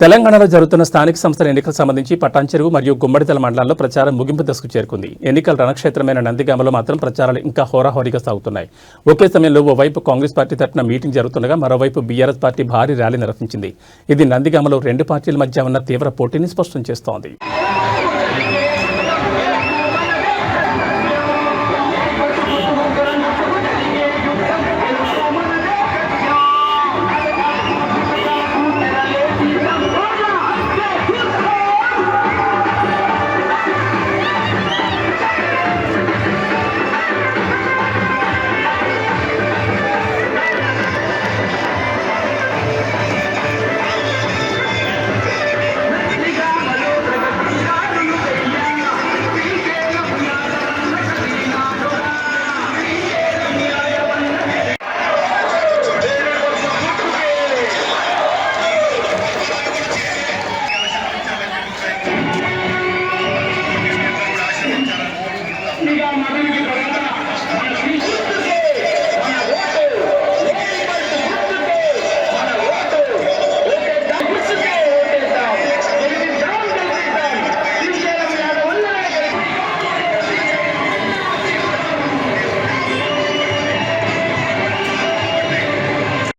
తెలంగాణలో జరుగుతున్న స్థానిక సంస్థల ఎన్నికలకు సంబంధించి పటాన్చెరువు మరియు గుమ్మడితల మండలాల్లో ప్రచారం ముగింపు దశకు చేరుకుంది. ఎన్నికల రణక్షేత్రమైన నందిగామలో మాత్రం ప్రచారాలు ఇంకా హోరాహోరీగా సాగుతున్నాయి. ఒకే సమయంలో ఓవైపు కాంగ్రెస్ పార్టీ తరఫున మీటింగ్ జరుగుతుండగా మరోవైపు బీఆర్ఎస్ పార్టీ భారీ ర్యాలీ నిర్వహించింది. ఇది నందిగామలో రెండు పార్టీల మధ్య ఉన్న తీవ్ర పోటీని స్పష్టం చేస్తోంది. నిగా